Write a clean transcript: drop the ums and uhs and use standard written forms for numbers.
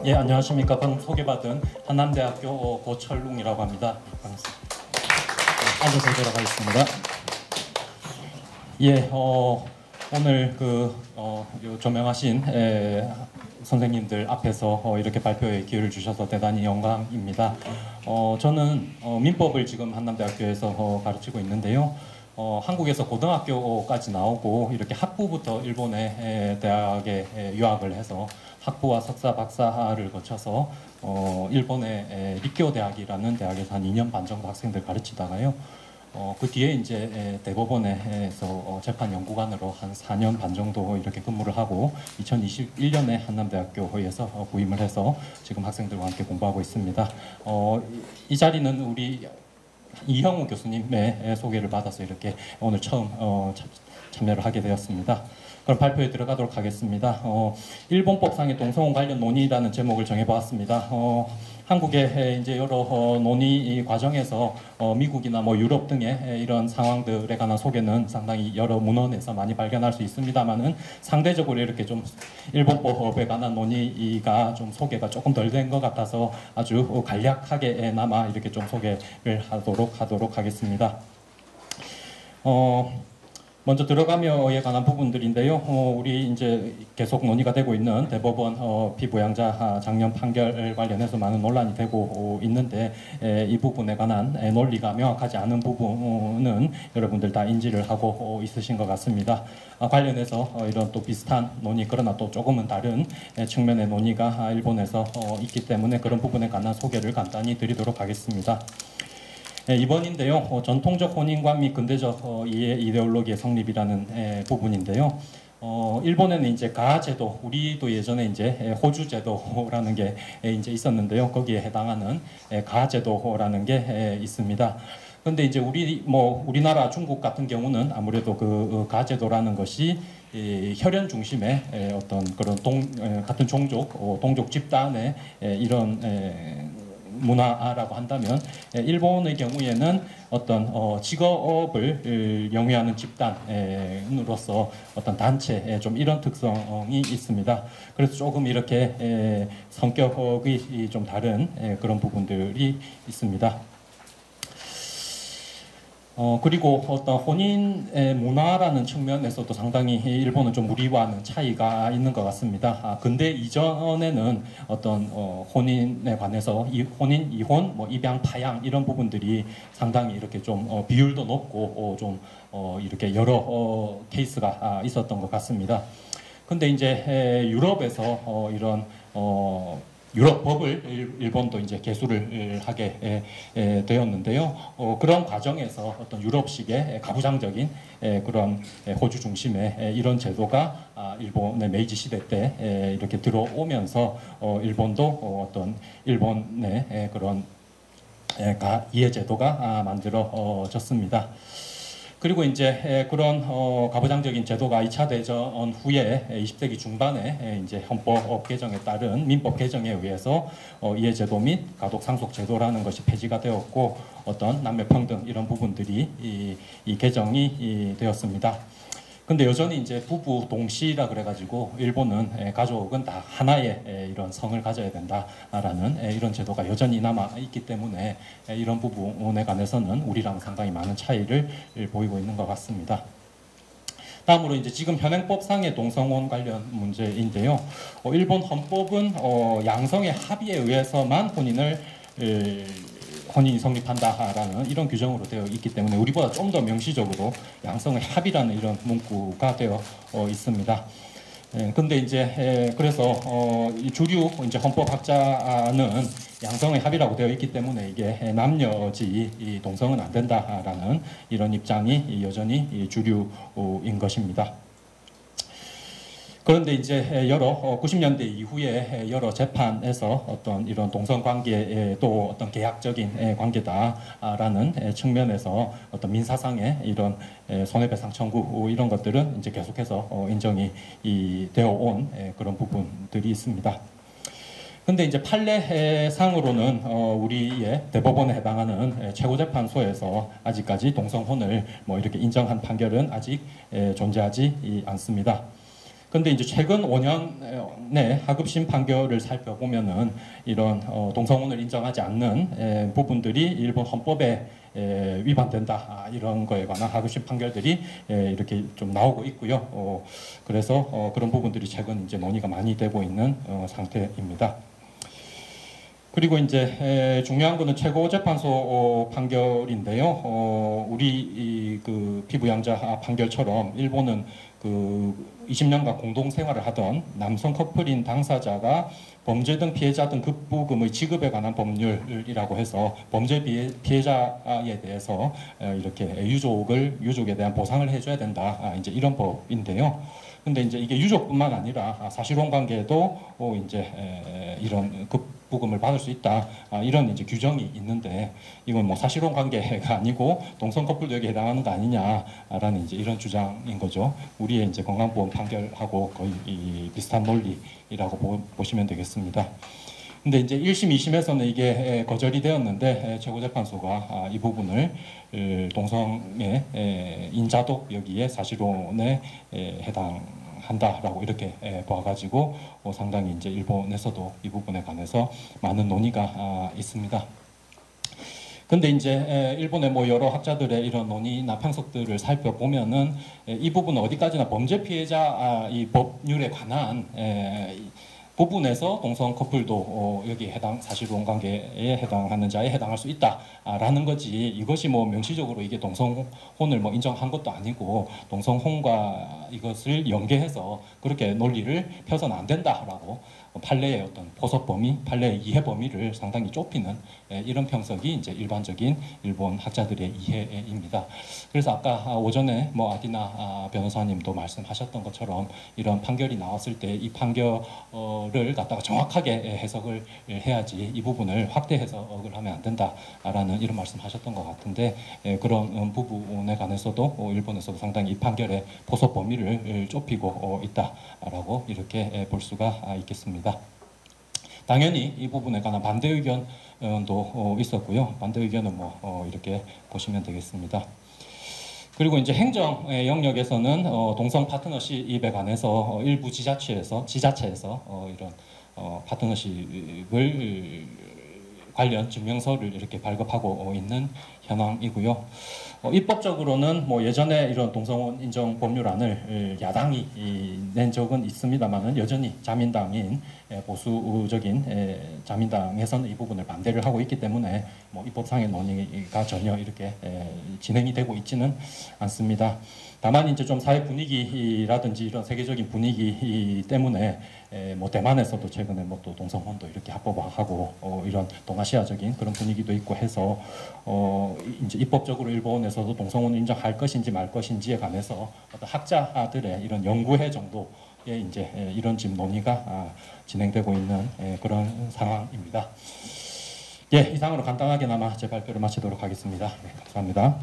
예, 안녕하십니까. 방금 소개받은 한남대학교 고철웅이라고 합니다. 반갑습니다. 네, 앉아서 돌아가겠습니다. 예, 오늘 요 조명하신 선생님들 앞에서 이렇게 발표에 기회를 주셔서 대단히 영광입니다. 저는 민법을 지금 한남대학교에서 가르치고 있는데요. 한국에서 고등학교까지 나오고 이렇게 학부부터 일본의 대학에 유학을 해서 학부와 석사, 박사를 거쳐서 일본의 리쿄 대학이라는 대학에서 한 2년 반 정도 학생들 가르치다가요. 그 뒤에 이제 대법원에서 재판연구관으로 한 4년 반 정도 이렇게 근무를 하고 2021년에 한남대학교에서 부임을 해서 지금 학생들과 함께 공부하고 있습니다. 이 자리는 우리 이형우 교수님의 소개를 받아서 이렇게 오늘 처음 참여를 하게 되었습니다. 그럼 발표에 들어가도록 하겠습니다. 일본법상의 동성혼 관련 논의라는 제목을 정해보았습니다. 한국의 이제 여러 논의 과정에서 미국이나 유럽 등의 이런 상황들에 관한 소개는 상당히 여러 문헌에서 많이 발견할 수 있습니다만은 상대적으로 이렇게 좀 일본법에 관한 논의가 좀 소개가 조금 덜 된 것 같아서 아주 간략하게나마 이렇게 좀 소개를 하도록 하겠습니다. 먼저 들어가며에 관한 부분들인데요. 우리 이제 계속 논의가 되고 있는 대법원 피부양자 작년 판결 관련해서 많은 논란이 되고 있는데 이 부분에 관한 논리가 명확하지 않은 부분은 여러분들 다 인지를 하고 있으신 것 같습니다. 관련해서 이런 또 비슷한 논의 그러나 또 조금은 다른 측면의 논의가 일본에서 있기 때문에 그런 부분에 관한 소개를 간단히 드리도록 하겠습니다. 이번인데요. 전통적 혼인관 및 근대적 이데올로기의 성립이라는 부분인데요. 일본에는 이제 가제도, 우리도 예전에 이제 호주 제도라는 게 이제 있었는데요. 거기에 해당하는 가제도라는 게 있습니다. 그런데 이제 우리나라 중국 같은 경우는 아무래도 그 가제도라는 것이 혈연 중심의 어떤 그런 같은 종족, 동족 집단의 이런 문화라고 한다면 일본의 경우에는 어떤 직업을 영위하는 집단으로서 어떤 단체 좀 이런 특성이 있습니다. 그래서 조금 이렇게 성격이 좀 다른 그런 부분들이 있습니다. 그리고 어떤 혼인의 문화라는 측면에서도 상당히 일본은 좀 우리와는 차이가 있는 것 같습니다. 근데 이전에는 어떤 혼인에 관해서 혼인, 이혼, 입양, 파양 이런 부분들이 상당히 이렇게 좀 비율도 높고 좀 이렇게 여러 케이스가 있었던 것 같습니다. 근데 이제 유럽에서 이런 유럽 법을 일본도 이제 개수를 하게 되었는데요. 그런 과정에서 어떤 유럽식의 가부장적인 그런 호주 중심의 이런 제도가 일본의 메이지 시대 때 이렇게 들어오면서 일본도 어떤 일본의 그런 이해 제도가 만들어졌습니다. 그리고 이제 그런 가부장적인 제도가 2차 대전 후에 20세기 중반에 이제 헌법 개정에 따른 민법 개정에 의해서 이해제도 및 가독 상속 제도라는 것이 폐지가 되었고 어떤 남녀 평등 이런 부분들이 이 개정이 되었습니다. 근데 여전히 이제 부부 동시라 그래가지고 일본은 가족은 다 하나의 이런 성을 가져야 된다라는 이런 제도가 여전히 남아 있기 때문에 이런 부분에 관해서는 우리랑 상당히 많은 차이를 보이고 있는 것 같습니다. 다음으로 이제 지금 현행법상의 동성혼 관련 문제인데요. 일본 헌법은 양성의 합의에 의해서만 혼인이 성립한다라는 이런 규정으로 되어 있기 때문에 우리보다 좀 더 명시적으로 양성의 합의라는 이런 문구가 되어 있습니다. 근데 이제 그래서 주류 이제 헌법학자는 양성의 합의라고 되어 있기 때문에 이게 남녀지 동성은 안 된다라는 이런 입장이 여전히 주류인 것입니다. 그런데 이제 여러 90년대 이후에 여러 재판에서 어떤 이런 동성 관계도 어떤 계약적인 관계다라는 측면에서 어떤 민사상의 이런 손해배상 청구 이런 것들은 이제 계속해서 인정이 되어 온 그런 부분들이 있습니다. 근데 이제 판례상으로는 우리의 대법원에 해당하는 최고재판소에서 아직까지 동성혼을 이렇게 인정한 판결은 아직 존재하지 않습니다. 근데 이제 최근 5년의 하급심 판결을 살펴보면은 이런 동성혼을 인정하지 않는 부분들이 일본 헌법에 위반된다, 이런 거에 관한 하급심 판결들이 이렇게 좀 나오고 있고요. 그래서 그런 부분들이 최근 이제 논의가 많이 되고 있는 상태입니다. 그리고 이제 중요한 거는 최고재판소 판결인데요. 우리 그 피부양자 판결처럼 일본은 그 20년간 공동 생활을 하던 남성 커플인 당사자가 범죄 등 피해자 등 급부금의 지급에 관한 법률이라고 해서 범죄 피해자에 대해서 이렇게 유족에 대한 보상을 해줘야 된다, 이제 이런 법인데요. 근데 이제 이게 유족뿐만 아니라 사실혼 관계도 이제 이런 급부금을 받을 수 있다, 이런 이제 규정이 있는데, 이건 뭐 사실혼 관계가 아니고 동성 커플도 여기에 해당하는 거 아니냐라는 이제 이런 주장인 거죠. 우리의 이제 건강보험 판결하고 거의 비슷한 논리라고 보시면 되겠습니다. 근데 이제 1심, 2심에서는 이게 거절이 되었는데 최고재판소가 이 부분을 동성의 인자도 여기에 사실혼에 해당한다라고 이렇게 봐가지고 상당히 이제 일본에서도 이 부분에 관해서 많은 논의가 있습니다. 근데 이제 일본의 뭐 여러 학자들의 이런 논의나 평석들을 살펴보면은 이 부분은 어디까지나 범죄 피해자 이 법률에 관한 부분에서 동성 커플도 여기 사실혼 관계에 해당하는 자에 해당할 수 있다라는 거지, 이것이 뭐 명시적으로 이게 동성혼을 뭐 인정한 것도 아니고 동성혼과 이것을 연계해서 그렇게 논리를 펴서는 안 된다라고 판례의 어떤 포섭 범위, 판례의 이해 범위를 상당히 좁히는 이런 평석이 이제 일반적인 일본 학자들의 이해입니다. 그래서 아까 오전에 뭐 아디나 변호사님도 말씀하셨던 것처럼 이런 판결이 나왔을 때 이 판결을 갖다가 정확하게 해석을 해야지 이 부분을 확대 해석을 하면 안 된다라는 이런 말씀하셨던 것 같은데, 그런 부분에 관해서도 일본에서도 상당히 이 판결의 포섭 범위를 좁히고 있다라고 이렇게 볼 수가 있겠습니다. 당연히 이 부분에 관한 반대 의견도 있었고요. 반대 의견은 뭐 이렇게 보시면 되겠습니다. 그리고 이제 행정 영역에서는 동성 파트너십에 관해서 일부 지자체에서 이런 파트너십을 관련 증명서를 이렇게 발급하고 있는 현황이고요. 입법적으로는 뭐 예전에 이런 동성혼 인정 법률안을 야당이 낸 적은 있습니다만은 여전히 자민당인 보수적인 자민당에서는 이 부분을 반대를 하고 있기 때문에 뭐 입법상의 논의가 전혀 이렇게 진행이 되고 있지는 않습니다. 다만 이제 좀 사회 분위기라든지 이런 세계적인 분위기 때문에 뭐 대만에서도 최근에 뭐 또 동성혼도 이렇게 합법화하고 이런 동아시아적인 그런 분위기도 있고 해서 이제 입법적으로 일본에서도 동성혼을 인정할 것인지 말 것인지에 관해서 어떤 학자들의 이런 연구회 정도의 이제 이런 지금 논의가 진행되고 있는 그런 상황입니다. 예, 이상으로 간단하게나마 제 발표를 마치도록 하겠습니다. 네, 감사합니다.